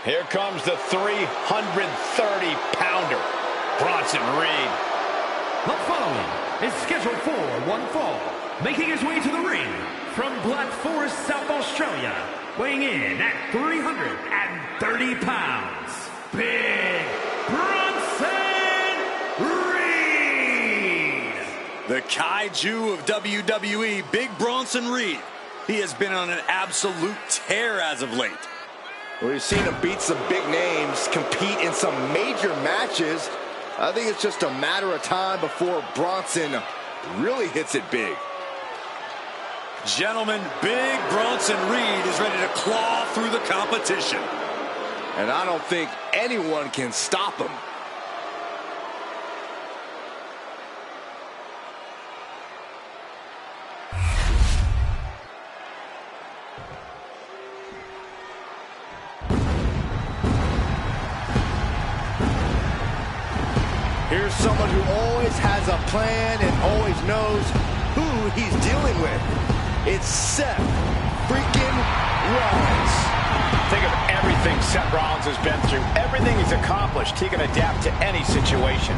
Here comes the 330-pounder, Bronson Reed. The following is scheduled for one fall. Making his way to the ring from Black Forest, South Australia, weighing in at 330 pounds, Big Bronson Reed. The kaiju of WWE, Big Bronson Reed. He has been on an absolute tear as of late. We've seen him beat some big names, compete in some major matches. I think it's just a matter of time before Bronson really hits it big. Gentlemen, Big Bronson Reed is ready to claw through the competition. And I don't think anyone can stop him. Here's someone who always has a plan and always knows who he's dealing with. It's Seth freaking Rollins. Think of everything Seth Rollins has been through, everything he's accomplished. He can adapt to any situation.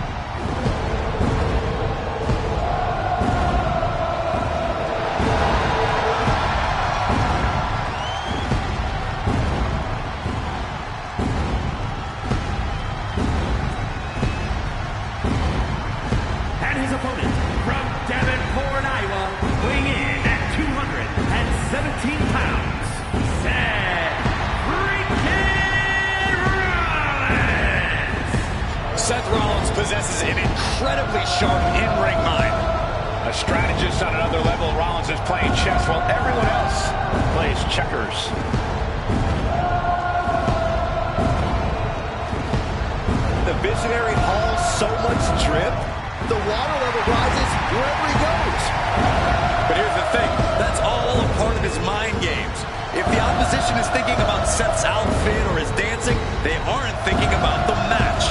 Opponent from Davenport, Iowa, weighing in at 217 pounds, Seth freaking Rollins. Seth Rollins possesses an incredibly sharp in-ring mind. A strategist on another level, Rollins is playing chess while everyone else plays checkers. The visionary hauls so much drip. The water level rises wherever he goes. But here's the thing, that's all a part of his mind games. If the opposition is thinking about Seth's outfit or his dancing, they aren't thinking about the match.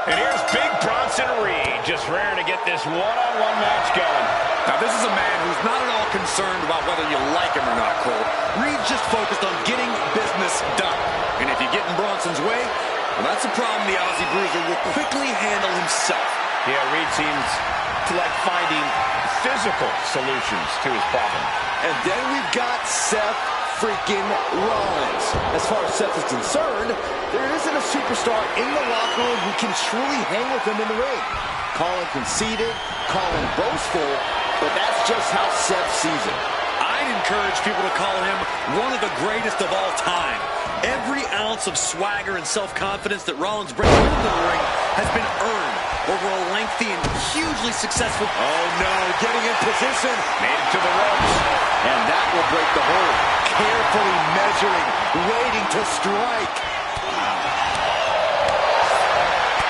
And here's Big Bronson Reed, just raring to get this one-on-one match going. Now, this is a man who's not at all concerned about whether you like him or not, Cole. Reed's just focused on getting business done. And if you get in Bronson's way, well, that's a problem the Aussie Bruiser will quickly handle himself. Yeah, Reed seems to like finding physical solutions to his problem. And then we've got Seth freaking Rollins. As far as Seth is concerned, there isn't a superstar in the locker room who can truly hang with him in the ring. Call him conceited, call him boastful, but that's just how Seth sees it. I'd encourage people to call him one of the greatest of all time. Every ounce of swagger and self-confidence that Rollins brings into the ring has been earned over a lengthy and hugely successful... Oh no, getting in position. Made it to the ropes. And that will break the hold. Carefully measuring, waiting to strike.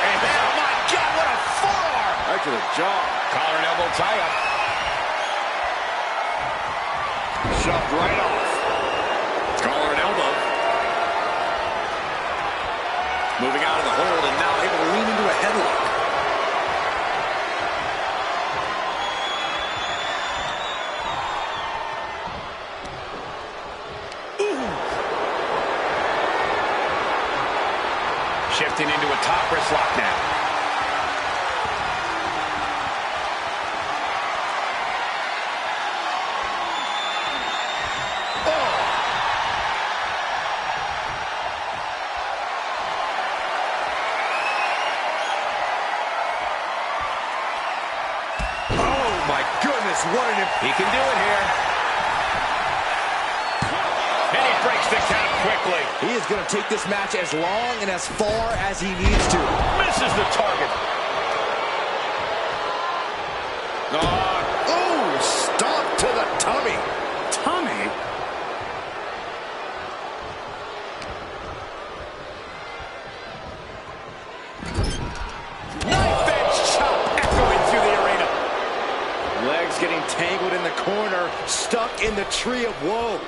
And oh my God, what a forearm! Right to the jaw. Collar and elbow tie-up. Shoved right off. Collar and elbow. Moving out of the hold and now able to lean into a headlock. Shifting into a top wrist lock now. Oh my goodness, what an... He can do it here. And he breaks the count quickly. He is going to take this match as long and as far as he needs to. Misses the target. Oh, stomp to the tummy. Tummy? Knife getting tangled in the corner, stuck in the tree of woe.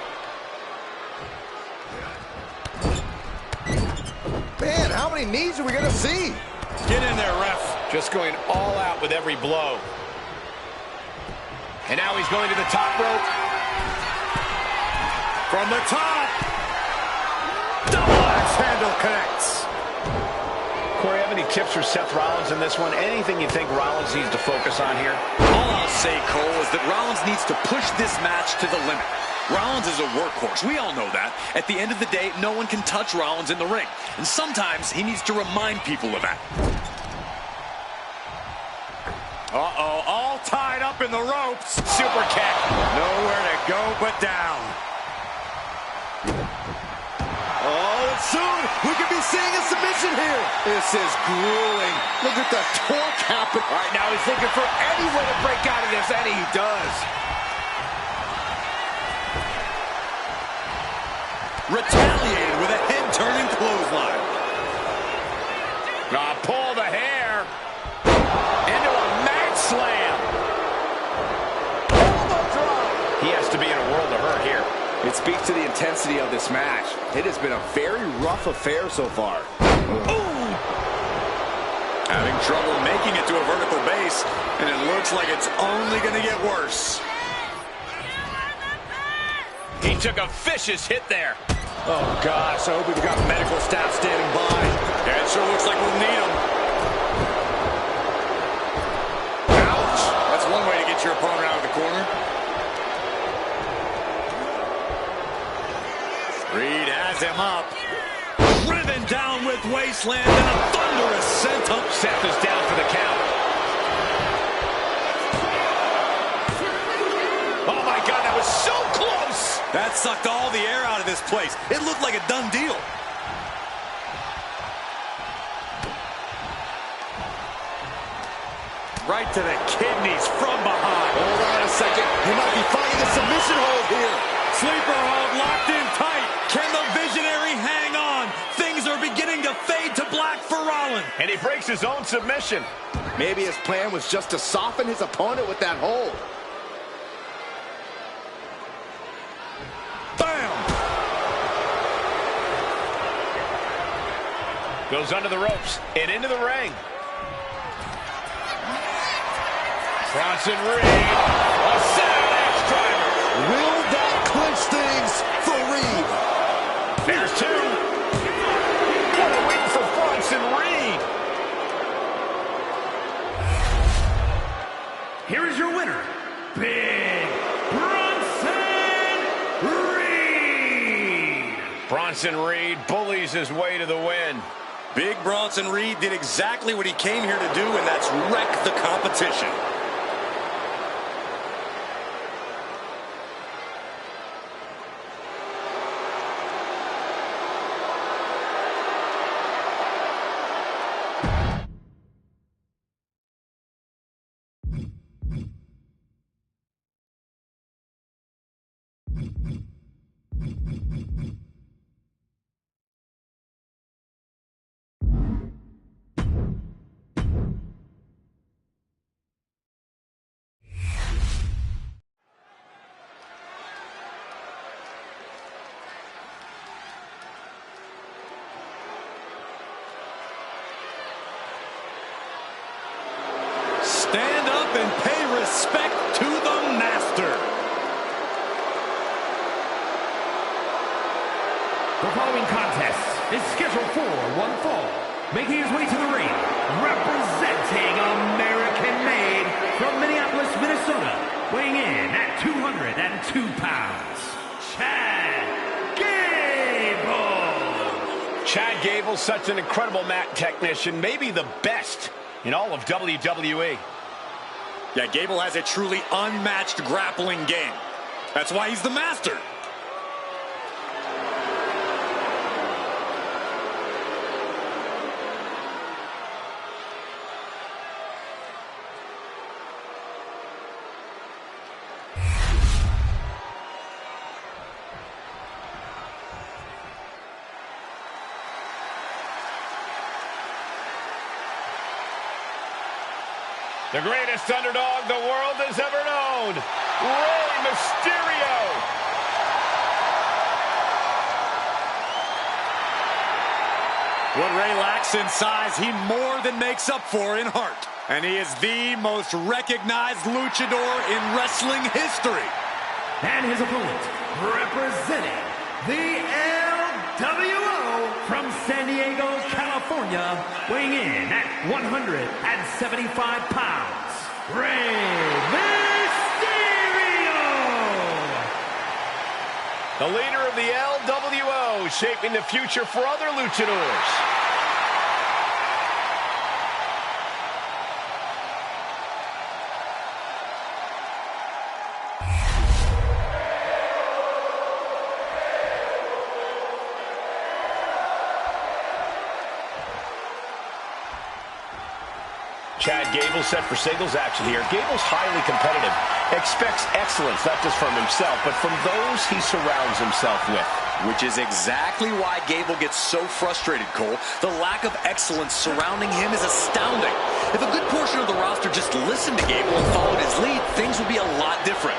Man, how many knees are we going to see? Get in there, ref. Just going all out with every blow. And now he's going to the top rope. From the top. Double axe handle connects. Corey, have any tips for Seth Rollins in this one? Anything you think Rollins needs to focus on here? All I'll say, Cole, is that Rollins needs to push this match to the limit. Rollins is a workhorse. We all know that. At the end of the day, no one can touch Rollins in the ring. And sometimes he needs to remind people of that. Uh-oh, all tied up in the ropes. Super kick. Nowhere to go but down. Oh, and soon we could be seeing a submission here. This is grueling. Look at the torque happen. All right, now he's looking for any way to break out of this, and he does. Retaliated with a head-turning clothesline. Pull the hair. Into a mat slam. Elbow drop. He has to be in a world of hurt here. It speaks to the intensity of this match. It has been a very rough affair so far. Ooh. Having trouble making it to a vertical base, and it looks like it's only going to get worse. He took a vicious hit there. Oh, gosh, I hope we've got medical staff standing by. Yeah, it sure looks like we'll need them. Ouch! That's one way to get your opponent out of the corner. Reed has him up. Driven down with Wasteland and a thunderous senton. Seth is down for the count. Oh, my God, that was so close. That sucked all the air out of this place. It looked like a done deal. Right to the kidneys from behind. Hold on a second. He might be finding a submission hold here. Sleeper hold locked in tight. Can the Visionary hang on? Things are beginning to fade to black for Rollins. And he breaks his own submission. Maybe his plan was just to soften his opponent with that hold. Bam! Goes under the ropes and into the ring. Bronson Reed. A Saturday driver. Will that clinch things for Reed? There's two. What a win for Bronson Reed. Here is your winner, Big Bronson Reed. Bronson Reed bullies his way to the win. Big Bronson Reed did exactly what he came here to do, and that's wreck the competition. Stand up and pay respect to the master. The following contest is scheduled for one fall. Making his way to the ring, representing American-made from Minneapolis, Minnesota, weighing in at 202 pounds, Chad Gable. Chad Gable, such an incredible mat technician, maybe the best in all of WWE. Yeah, Gable has a truly unmatched grappling game. That's why he's the master. The greatest underdog the world has ever known, Rey Mysterio. What Rey lacks in size, he more than makes up for in heart. And he is the most recognized luchador in wrestling history. And his opponent, representing the LWO from San Diego, California, weighing in at 175 pounds, Rey Mysterio! The leader of the LWO, shaping the future for other luchadors. Chad Gable set for singles action here. Gable's highly competitive, expects excellence not just from himself, but from those he surrounds himself with. Which is exactly why Gable gets so frustrated, Cole. The lack of excellence surrounding him is astounding. If a good portion of the roster just listened to Gable and followed his lead, things would be a lot different.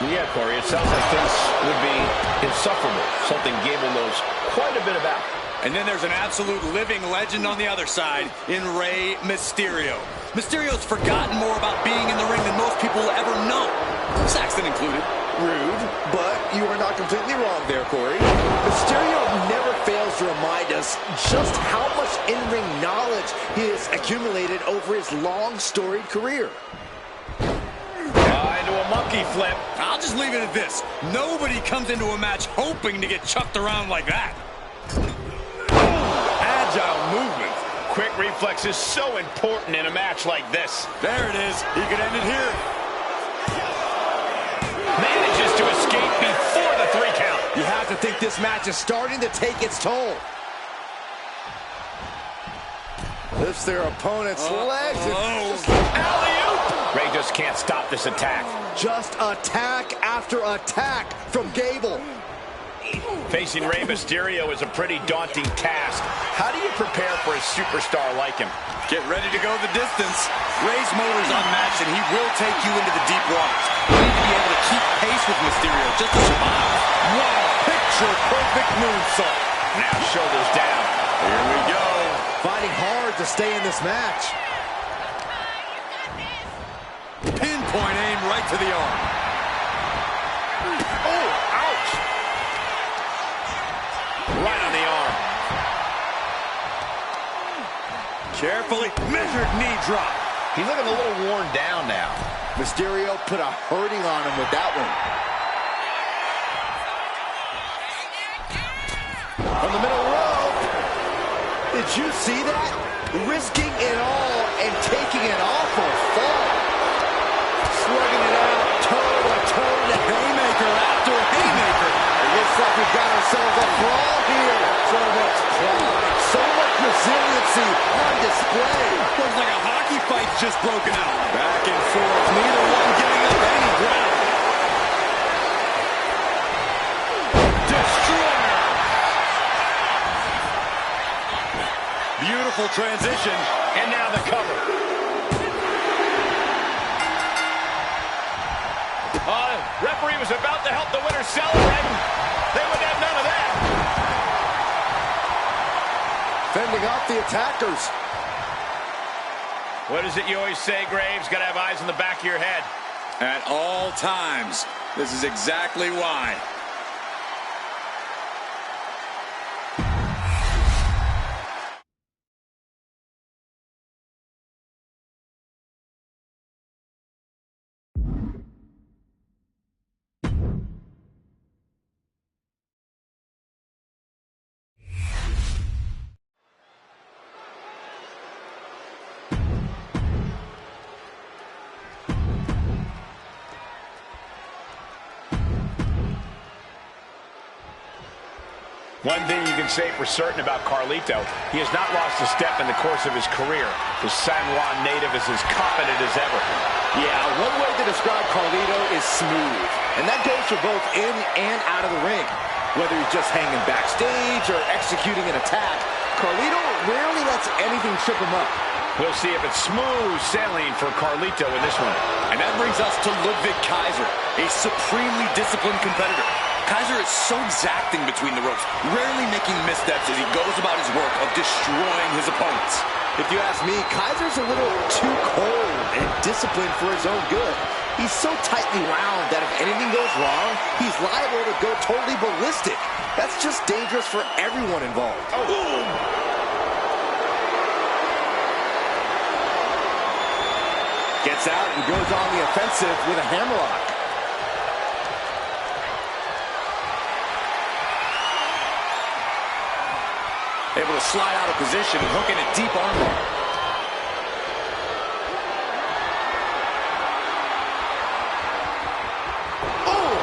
Yeah, Corey, it sounds like things would be insufferable, something Gable knows quite a bit about. And then there's an absolute living legend on the other side in Rey Mysterio. Mysterio's forgotten more about being in the ring than most people will ever know. Saxton included. Rude, but you are not completely wrong there, Corey. Mysterio never fails to remind us just how much in-ring knowledge he has accumulated over his long, storied career. Into a monkey flip. I'll just leave it at this. Nobody comes into a match hoping to get chucked around like that. Agile movement. Quick reflex is so important in a match like this. There it is. He could end it here. Manages to escape before the 3 count. You have to think this match is starting to take its toll. Lifts their opponent's legs. Alley-oop! Rey just can't stop this attack. Just attack after attack from Gable. Facing Rey Mysterio is a pretty daunting task. How do you prepare for a superstar like him? Get ready to go the distance. Rey's motor's unmatched, and he will take you into the deep waters. You need to be able to keep pace with Mysterio just to survive. Wow, picture-perfect moonsault. Now shoulders down. Here we go. Fighting hard to stay in this match. Pinpoint aim right to the arm. Oh, ouch! Right on the arm. Carefully measured knee drop. He's looking a little worn down now. Mysterio put a hurting on him with that one. From the middle row. Did you see that? Risking it all and taking an awful fall. Slugging it out, toe-to-toe to haymaker after haymaker. It looks like we've got ourselves a brawl here. So much pride, so much resiliency on display. Looks like a hockey fight's just broken out. Back and forth, neither one getting up any ground. Destroyer! Beautiful transition. And now the cover. Referee was about to help the winner celebrate. They would have none of that. Fending off the attackers. What is it you always say, Graves? Got to have eyes in the back of your head. At all times. This is exactly why. One thing you can say for certain about Carlito, he has not lost a step in the course of his career. The San Juan native is as confident as ever. Yeah, one way to describe Carlito is smooth. And that goes for both in and out of the ring. Whether he's just hanging backstage or executing an attack, Carlito rarely lets anything trip him up. We'll see if it's smooth sailing for Carlito in this one. And that brings us to Ludwig Kaiser, a supremely disciplined competitor. Kaiser is so exacting between the ropes, rarely making missteps as he goes about his work of destroying his opponents. If you ask me, Kaiser's a little too cold and disciplined for his own good. He's so tightly wound that if anything goes wrong, he's liable to go totally ballistic. That's just dangerous for everyone involved. Oh. Gets out and goes on the offensive with a hammerlock. Able to slide out of position and hook in a deep armbar. Oh!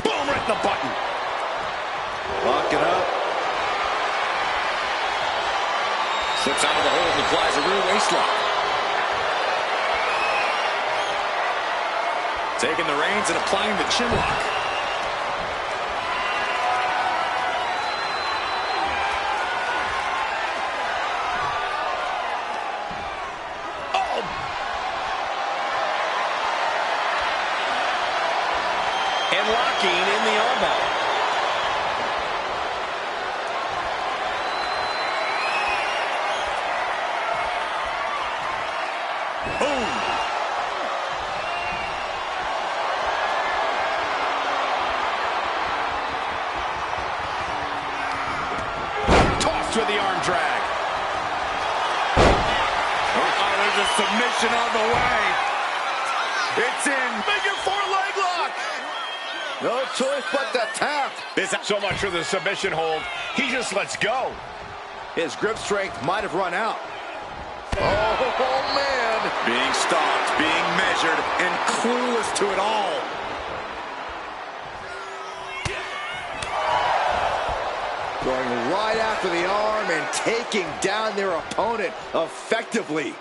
Boom, right in the button. Locking up. Slips out of the hold and applies a rear waistlock. Taking the reins and applying the chin lock. Oh! And locking in the armbar. Boom! With the arm drag. There's a submission on the way. It's in. Figure four leg lock. No choice but to tap. So much for the submission hold. He just lets go. His grip strength might have run out. Oh, man. Being stalked, being measured, and clueless to it all. Going right after the arm and taking down their opponent effectively.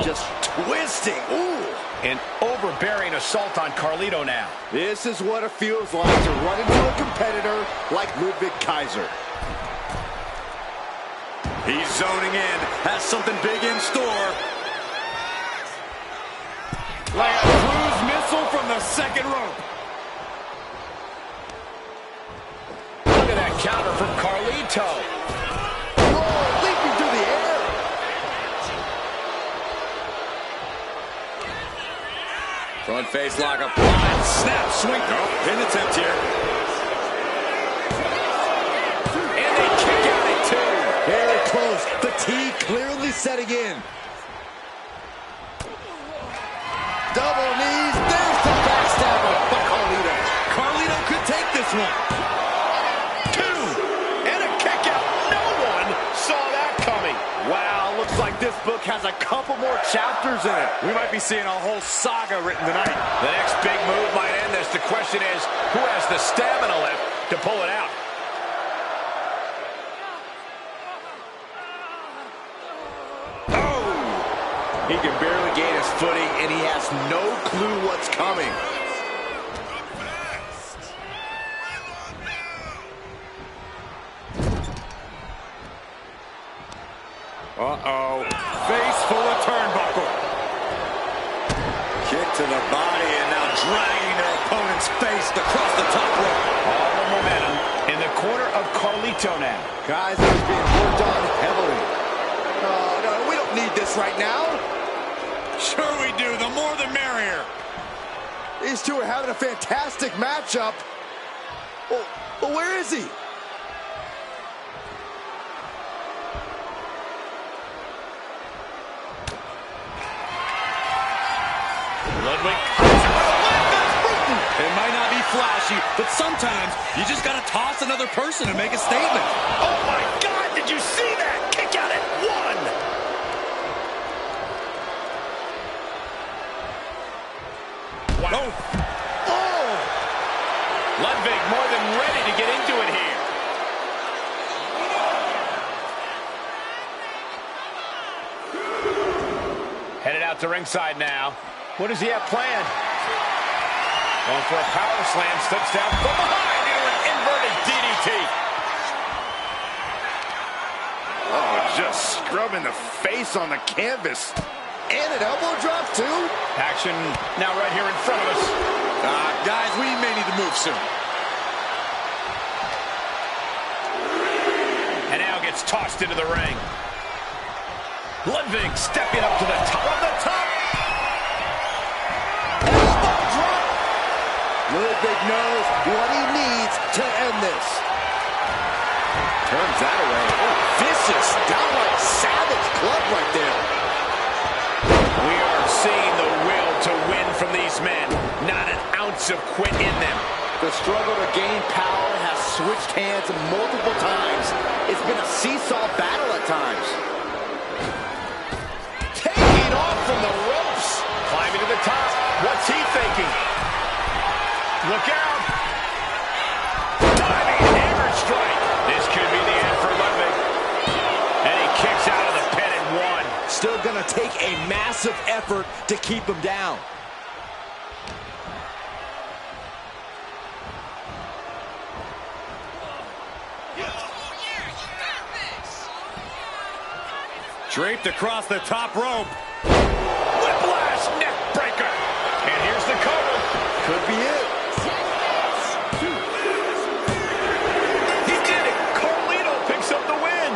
Just twisting. Ooh. An overbearing assault on Carlito now. This is what it feels like to run into a competitor like Ludwig Kaiser. He's zoning in, has something big in store. Like a cruise missile from the second rope. Look at that counter from Carlito. Whoa, leaping through the air. Front face lock applied. Snap, swing. Oh, pin attempt here. And they kick out at two. Very close. Fatigue clearly setting in. Double knees. There's the backstabber by Carlito. Carlito could take this one. Two. And a kick out. No one saw that coming. Wow, looks like this book has a couple more chapters in it. We might be seeing a whole saga written tonight. The next big move might end this. The question is, who has the stamina left to pull it out? He can barely gain his footing, and he has no clue what's coming. Uh-oh. Face full of turnbuckle. Kick to the body, and now dragging their opponent's face across the top rope. All the momentum in the corner of Carlito now. Kaiser's being worked on heavily. Oh, no, we don't need this right now. Sure we do. The more the merrier. These two are having a fantastic matchup. Well, where is he? Ludwig. It might not be flashy, but sometimes you just got to toss another person and make a statement. Oh, my God. Did you see that? Kick out at one. Wow. Oh! Ludwig more than ready to get into it here. Headed out to ringside now. What does he have planned? Going for a power slam, slips down from behind into an inverted DDT. Oh, just scrubbing the face on the canvas. And an elbow drop, too. Action now right here in front of us. Guys, we may need to move soon. And now gets tossed into the ring. Ludwig stepping up to the top of the top. Elbow drop. Ludwig knows what he needs to end this. Turns that away. Oh, vicious, downright savage club right there. We are seeing the will to win from these men. Not an ounce of quit in them. The struggle to gain power has switched hands multiple times. It's been a seesaw battle at times. Taking off from the ropes. Climbing to the top. What's he thinking? Look out. Diving hammer strike. This could be the end for Ludwig. And he kicks out of the pin and one. Still gonna take a massive effort to keep him down. Draped across the top rope. Whiplash neck breaker. And here's the cover. Could be it. He did it. Carlito picks up the win.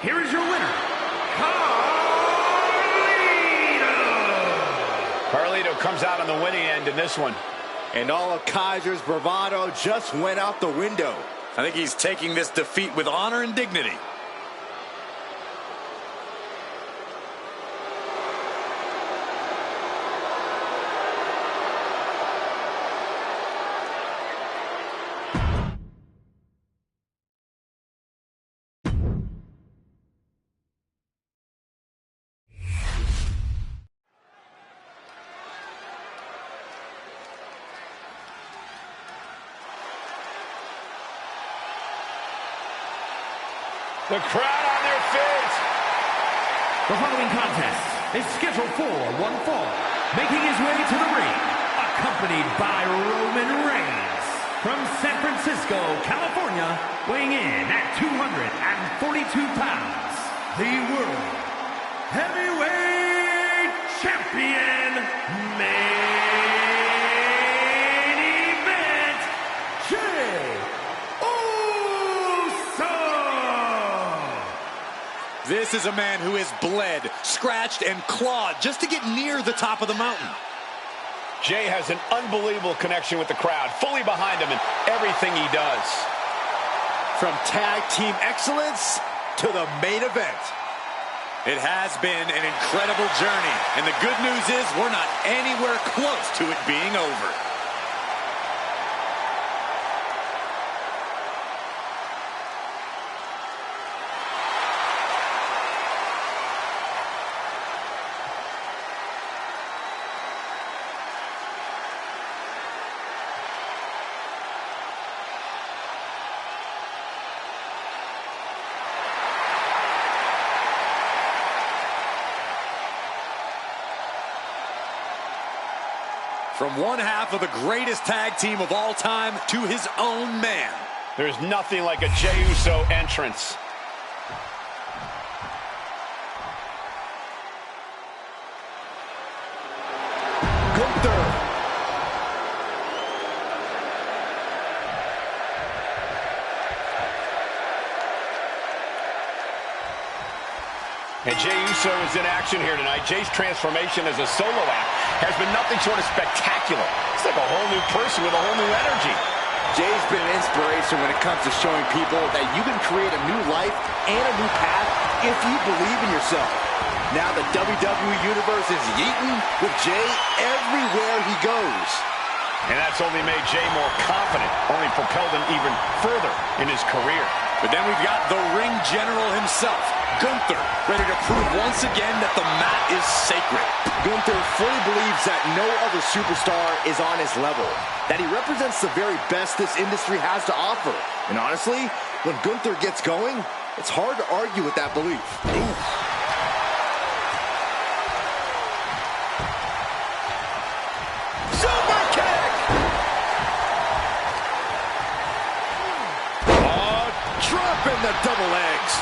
Here is your winner, Carlito comes out on the winning end in this one. And all of Kaiser's bravado just went out the window. I think he's taking this defeat with honor and dignity. The crowd on their feet. The following contest is scheduled for one fall. Making his way to the ring, accompanied by Roman Reigns. From San Francisco, California, weighing in at 242 pounds. The World Heavyweight Champion, Main Event, Jey Uso. This is a man who has bled, scratched, and clawed just to get near the top of the mountain. Jey has an unbelievable connection with the crowd, fully behind him in everything he does. From tag team excellence to the main event. It has been an incredible journey, and the good news is we're not anywhere close to it being over. From one half of the greatest tag team of all time to his own man. There's nothing like a Jey Uso entrance. Gunther. And Jey Uso is in action here tonight. Jey's transformation as a solo act has been nothing short of spectacular. It's like a whole new person with a whole new energy. Jey's been an inspiration when it comes to showing people that you can create a new life and a new path if you believe in yourself. Now the WWE Universe is yeeting with Jey everywhere he goes. And that's only made Jey more confident, only propelled him even further in his career. But then we've got the ring general himself, Gunther, ready to prove once again that the mat is sacred. Gunther fully believes that no other superstar is on his level, that he represents the very best this industry has to offer. And honestly, when Gunther gets going, it's hard to argue with that belief. from the double legs.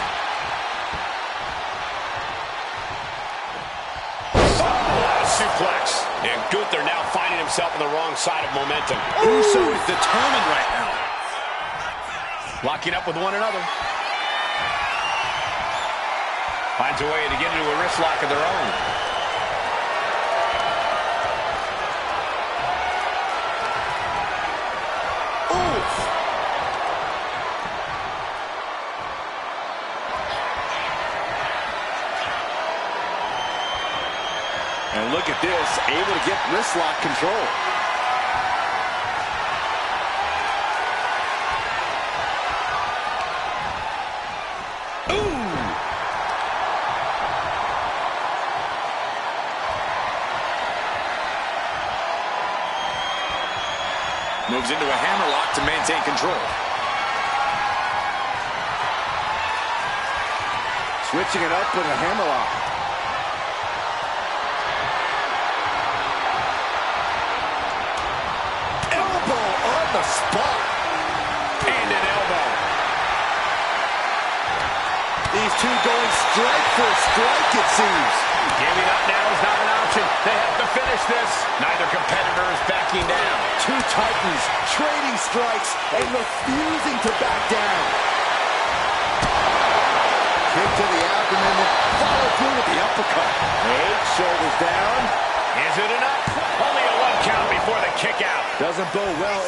Suplex. And Gunther now finding himself on the wrong side of momentum. Uso is determined right now. Locking up with one another. Finds a way to get into a wrist lock of their own. Oof. And look at this, able to get wrist lock control. Ooh! Moves into a hammerlock to maintain control. Switching it up with a hammerlock. The spot. And an elbow. These two going strike for strike, it seems. Giving up now is not an option. They have to finish this. Neither competitor is backing down. Two titans trading strikes and refusing to back down. Kick to the abdomen, follow through with the uppercut. 8 shoulders down. Is it enough? Only a 1 count before the kick out. Doesn't bode well.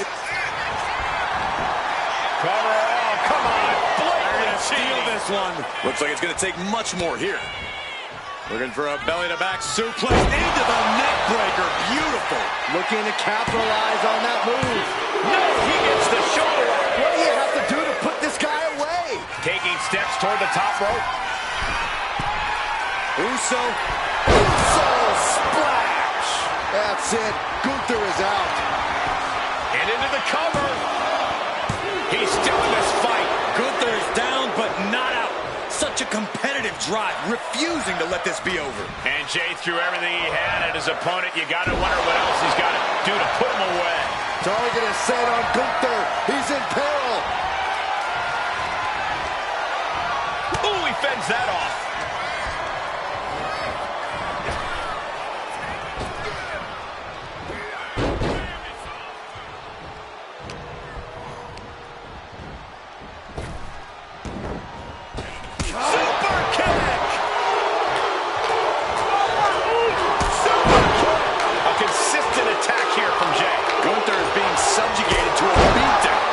Cover. Oh, come on. Blatantly Steal this one. Looks like it's going to take much more here. Looking for a belly-to-back suplex into the neck breaker. Beautiful. Looking to capitalize on that move. No, he gets the shoulder up. What do you have to do to put this guy away? Taking steps toward the top rope. Uso. Splash. That's it. Gunther is out. And into the cover. He's still in this fight. Gunther is down, but not out. Such a competitive drive, refusing to let this be over. And Jay threw everything he had at his opponent. You got to wonder what else he's got to do to put him away. Target is set on Gunther. He's in peril. Ooh, he fends that off. Subjugated to a beatdown.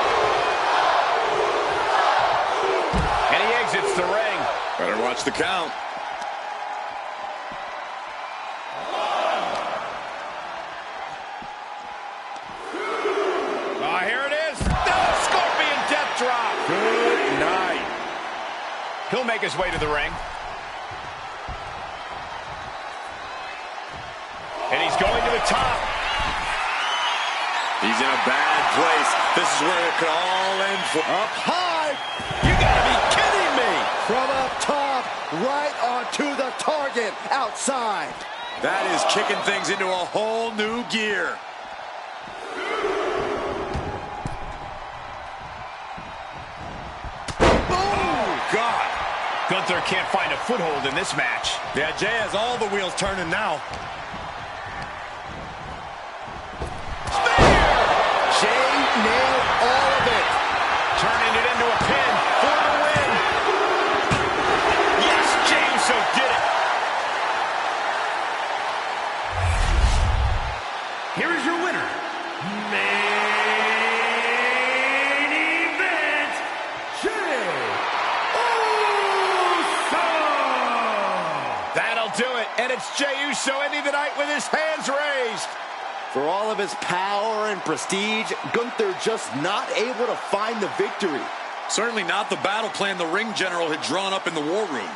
And he exits the ring. Better watch the count. Oh, here it is. Oh, Scorpion death drop. Good night. He'll make his way to the ring. And he's going to the top. He's in a bad place. This is where it could all end for. Up high. You gotta be kidding me. From up top, right onto the target outside. That is kicking things into a whole new gear. Oh, God. Gunther can't find a foothold in this match. Yeah, Jay has all the wheels turning now. Jay nailed all of it. Turning it into a pin for the win. Yes, Jey Uso did it. Here is your winner, main event, Jey Uso. That'll do it. And it's Jey Uso ending the night with his hands raised. For all of his power and prestige, Gunther just not able to find the victory. Certainly not the battle plan the ring general had drawn up in the war room.